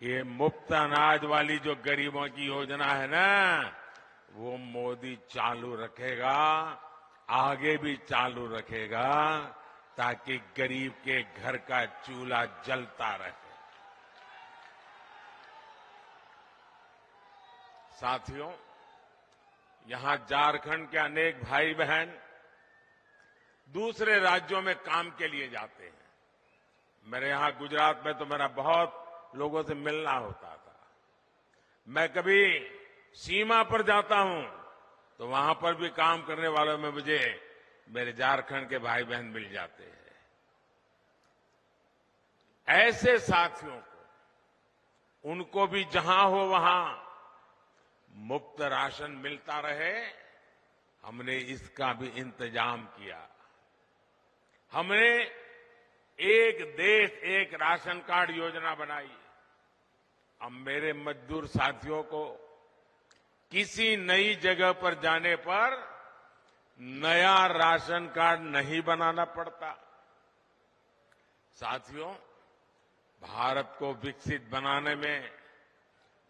ये मुफ्त अनाज वाली जो गरीबों की योजना है ना, वो मोदी चालू रखेगा, आगे भी चालू रखेगा, ताकि गरीब के घर का चूल्हा जलता रहे। साथियों, यहां झारखंड के अनेक भाई बहन दूसरे राज्यों में काम के लिए जाते हैं। मेरे यहां गुजरात में तो मेरा बहुत लोगों से मिलना होता था। मैं कभी सीमा पर जाता हूं तो वहां पर भी काम करने वालों में मुझे मेरे झारखंड के भाई बहन मिल जाते हैं। ऐसे साथियों को, उनको भी जहां हो वहां मुफ्त राशन मिलता रहे, हमने इसका भी इंतजाम किया। हमने एक देश एक राशन कार्ड योजना बनाई। अब मेरे मजदूर साथियों को किसी नई जगह पर जाने पर नया राशन कार्ड नहीं बनाना पड़ता। साथियों, भारत को विकसित बनाने में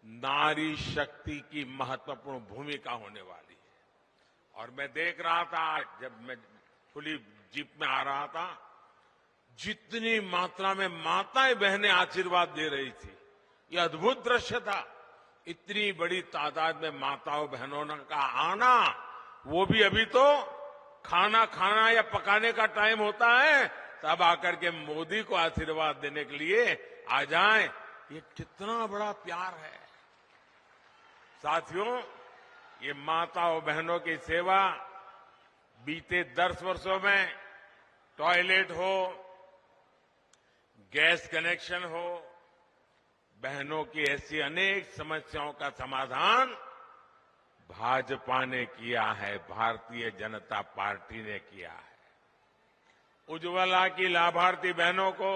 नारी शक्ति की महत्वपूर्ण भूमिका होने वाली है। और मैं देख रहा था, जब मैं खुली जीप में आ रहा था, जितनी मात्रा में माताएं बहनें आशीर्वाद दे रही थी, यह अद्भुत दृश्य था। इतनी बड़ी तादाद में माताओं बहनों का आना, वो भी अभी तो खाना खाना या पकाने का टाइम होता है, तब आकर के मोदी को आशीर्वाद देने के लिए आ जाएं। ये कितना बड़ा प्यार है। साथियों, ये माताओं बहनों की सेवा बीते 10 वर्षों में टॉयलेट हो, गैस कनेक्शन हो, बहनों की ऐसी अनेक समस्याओं का समाधान भाजपा ने किया है, भारतीय जनता पार्टी ने किया है। उज्ज्वला की लाभार्थी बहनों को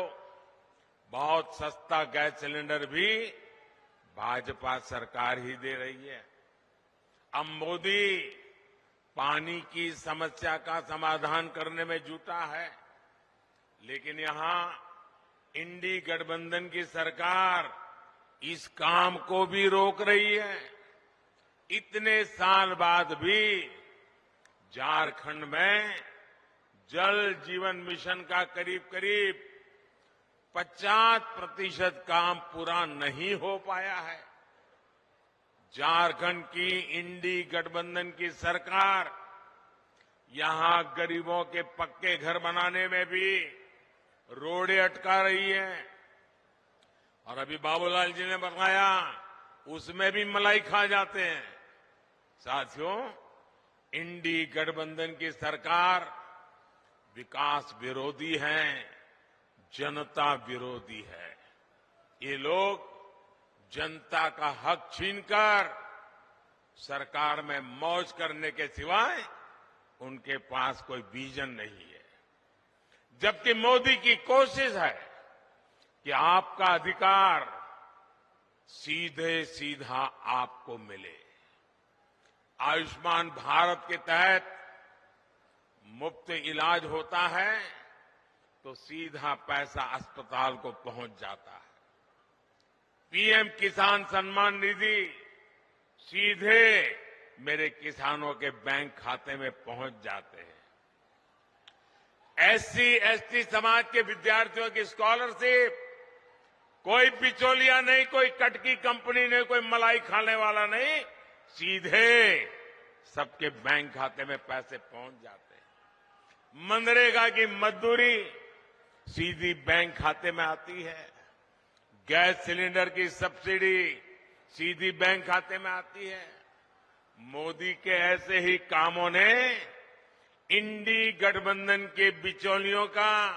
बहुत सस्ता गैस सिलेंडर भी भाजपा सरकार ही दे रही है। अब मोदी पानी की समस्या का समाधान करने में जुटा है, लेकिन यहां इंडी गठबंधन की सरकार इस काम को भी रोक रही है। इतने साल बाद भी झारखंड में जल जीवन मिशन का करीब करीब 50% काम पूरा नहीं हो पाया है। झारखंड की इंडी गठबंधन की सरकार यहां गरीबों के पक्के घर बनाने में भी रोड़े अटका रही है। और अभी बाबूलाल जी ने बताया, उसमें भी मलाई खा जाते हैं। साथियों, इंडी गठबंधन की सरकार विकास विरोधी है, जनता विरोधी है। ये लोग जनता का हक छीनकर सरकार में मौज करने के सिवाय उनके पास कोई विजन नहीं है। जबकि मोदी की कोशिश है कि आपका अधिकार सीधे सीधा आपको मिले। आयुष्मान भारत के तहत मुफ्त इलाज होता है तो सीधा पैसा अस्पताल को पहुंच जाता है। पीएम किसान सम्मान निधि सीधे मेरे किसानों के बैंक खाते में पहुंच जाते हैं। एससी एसटी समाज के विद्यार्थियों की स्कॉलरशिप, कोई बिचौलिया नहीं, कोई कटकी कंपनी नहीं, कोई मलाई खाने वाला नहीं, सीधे सबके बैंक खाते में पैसे पहुंच जाते हैं। मनरेगा की मजदूरी सीधी बैंक खाते में आती है। गैस सिलेंडर की सब्सिडी सीधी बैंक खाते में आती है। मोदी के ऐसे ही कामों ने इंडी गठबंधन के बिचौलियों का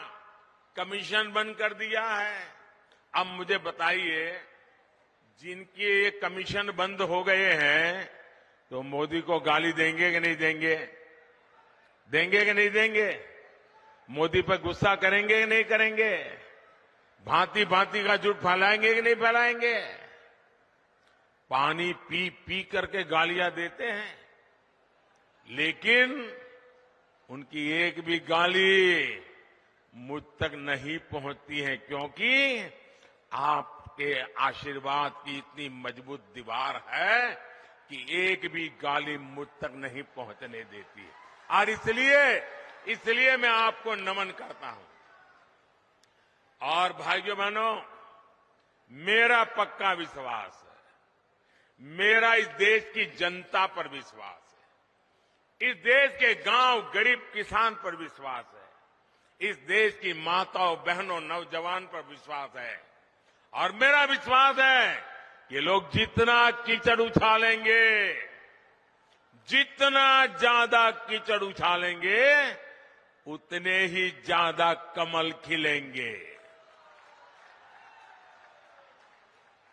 कमीशन बंद कर दिया है। अब मुझे बताइए, जिनके ये कमीशन बंद हो गए हैं, तो मोदी को गाली देंगे कि नहीं देंगे? देंगे कि नहीं देंगे? मोदी पर गुस्सा करेंगे कि नहीं करेंगे? भांति भांति का झूठ फैलाएंगे कि नहीं फैलाएंगे? पानी पी पी करके गालियां देते हैं, लेकिन उनकी एक भी गाली मुझ तक नहीं पहुंचती है, क्योंकि आप आपके आशीर्वाद की इतनी मजबूत दीवार है कि एक भी गाली मुझ तक नहीं पहुंचने देती है। और इसलिए मैं आपको नमन करता हूं। और भाइयों बहनों, मेरा पक्का विश्वास है, मेरा इस देश की जनता पर विश्वास है, इस देश के गांव गरीब किसान पर विश्वास है, इस देश की माताओं बहनों नौजवान पर विश्वास है। और मेरा विश्वास है कि लोग जितना कीचड़ उछालेंगे, जितना ज्यादा कीचड़ उछालेंगे, उतने ही ज्यादा कमल खिलेंगे।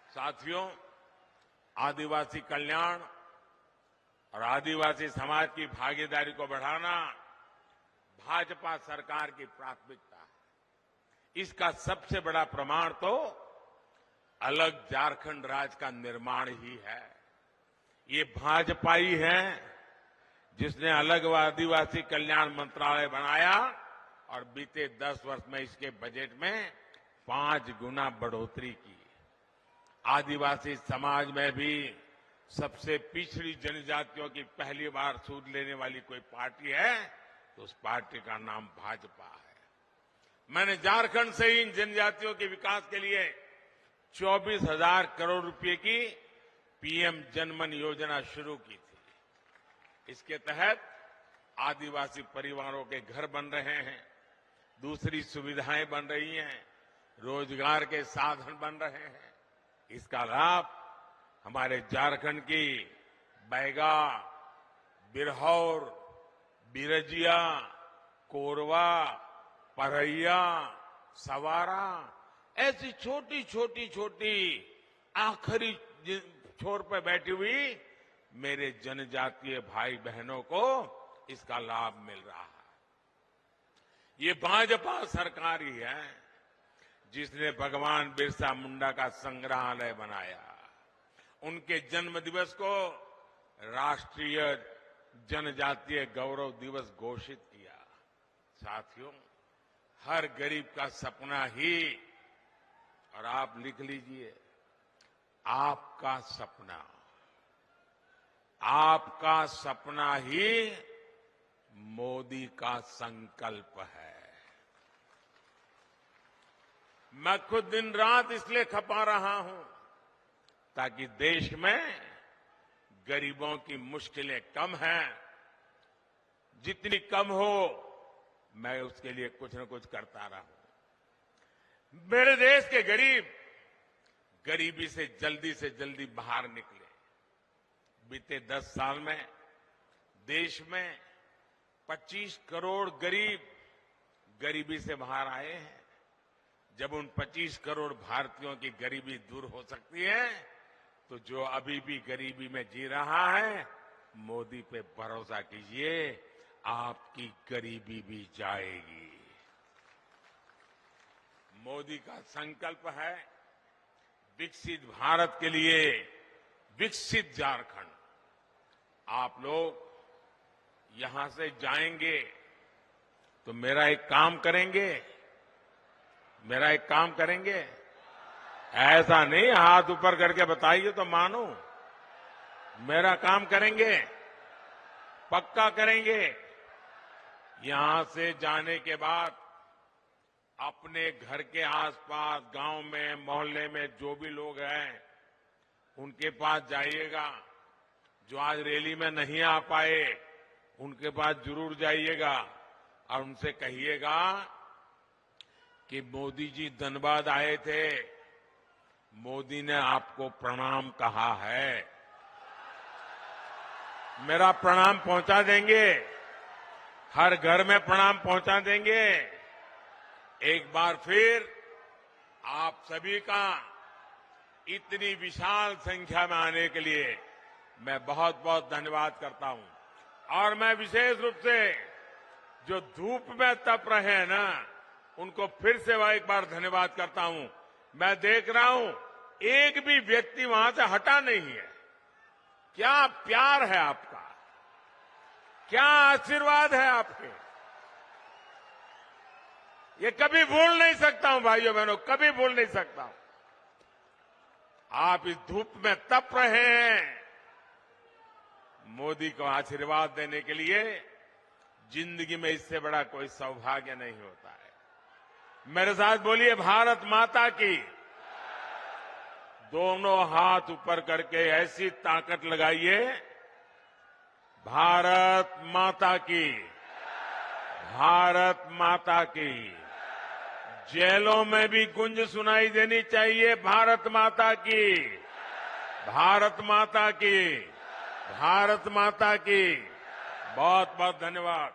साथियों, आदिवासी कल्याण और आदिवासी समाज की भागीदारी को बढ़ाना भाजपा सरकार की प्राथमिकता है। इसका सबसे बड़ा प्रमाण तो अलग झारखंड राज्य का निर्माण ही है। ये भाजपा ही है जिसने अलग आदिवासी कल्याण मंत्रालय बनाया और बीते 10 वर्ष में इसके बजट में 5 गुना बढ़ोतरी की। आदिवासी समाज में भी सबसे पिछड़ी जनजातियों की पहली बार सूद लेने वाली कोई पार्टी है तो उस पार्टी का नाम भाजपा है। मैंने झारखंड से ही इन जनजातियों के विकास के लिए 24,000 करोड़ रुपए की पीएम जनमन योजना शुरू की थी। इसके तहत आदिवासी परिवारों के घर बन रहे हैं, दूसरी सुविधाएं बन रही हैं, रोजगार के साधन बन रहे हैं। इसका लाभ हमारे झारखंड की बैगा, बिरहौर, बिरजिया, कोरवा, परैया, सवारा ऐसी छोटी छोटी आखिरी छोर पर बैठी हुई मेरे जनजातीय भाई बहनों को इसका लाभ मिल रहा है। ये भाजपा सरकार ही है जिसने भगवान बिरसा मुंडा का संग्रहालय बनाया, उनके जन्म दिवस को राष्ट्रीय जनजातीय गौरव दिवस घोषित किया। साथियों, हर गरीब का सपना ही, और आप लिख लीजिए, आपका सपना ही मोदी का संकल्प है। मैं खुद दिन रात इसलिए खपा रहा हूं ताकि देश में गरीबों की मुश्किलें कम हैं। जितनी कम हो मैं उसके लिए कुछ न कुछ करता रहूं। मेरे देश के गरीब गरीबी से जल्दी बाहर निकले। बीते 10 साल में देश में 25 करोड़ गरीब गरीबी से बाहर आए हैं। जब उन 25 करोड़ भारतीयों की गरीबी दूर हो सकती है तो जो अभी भी गरीबी में जी रहा है, मोदी पे भरोसा कीजिए, आपकी गरीबी भी जाएगी। मोदी का संकल्प है विकसित भारत के लिए विकसित झारखंड। आप लोग यहां से जाएंगे तो मेरा एक काम करेंगे। ऐसा नहीं हाथ ऊपर करके बताइए तो मानो। मेरा काम करेंगे, पक्का करेंगे। यहां से जाने के बाद अपने घर के आसपास, गांव में, मोहल्ले में जो भी लोग हैं उनके पास जाइएगा। जो आज रैली में नहीं आ पाए उनके पास जरूर जाइएगा और उनसे कहिएगा कि मोदी जी धनबाद आए थे, मोदी ने आपको प्रणाम कहा है। मेरा प्रणाम पहुंचा देंगे, हर घर में प्रणाम पहुंचा देंगे। एक बार फिर आप सभी का इतनी विशाल संख्या में आने के लिए मैं बहुत बहुत धन्यवाद करता हूं। और मैं विशेष रूप से जो धूप में तप रहे हैं ना, उनको फिर से एक बार धन्यवाद करता हूं। मैं देख रहा हूं एक भी व्यक्ति वहां से हटा नहीं है। क्या प्यार है आपका, क्या आशीर्वाद है आपके, ये कभी भूल नहीं सकता हूं भाइयों बहनों, कभी भूल नहीं सकता हूं। आप इस धूप में तप रहे हैं। मोदी को आशीर्वाद देने के लिए जिंदगी में इससे बड़ा कोई सौभाग्य नहीं होता है। मेरे साथ बोलिए भारत माता की। दोनों हाथ ऊपर करके ऐसी ताकत लगाइए, भारत माता की, भारत माता की। जेलों में भी गुंज सुनाई देनी चाहिए, भारत माता की, भारत माता की, भारत माता की। बहुत बहुत धन्यवाद।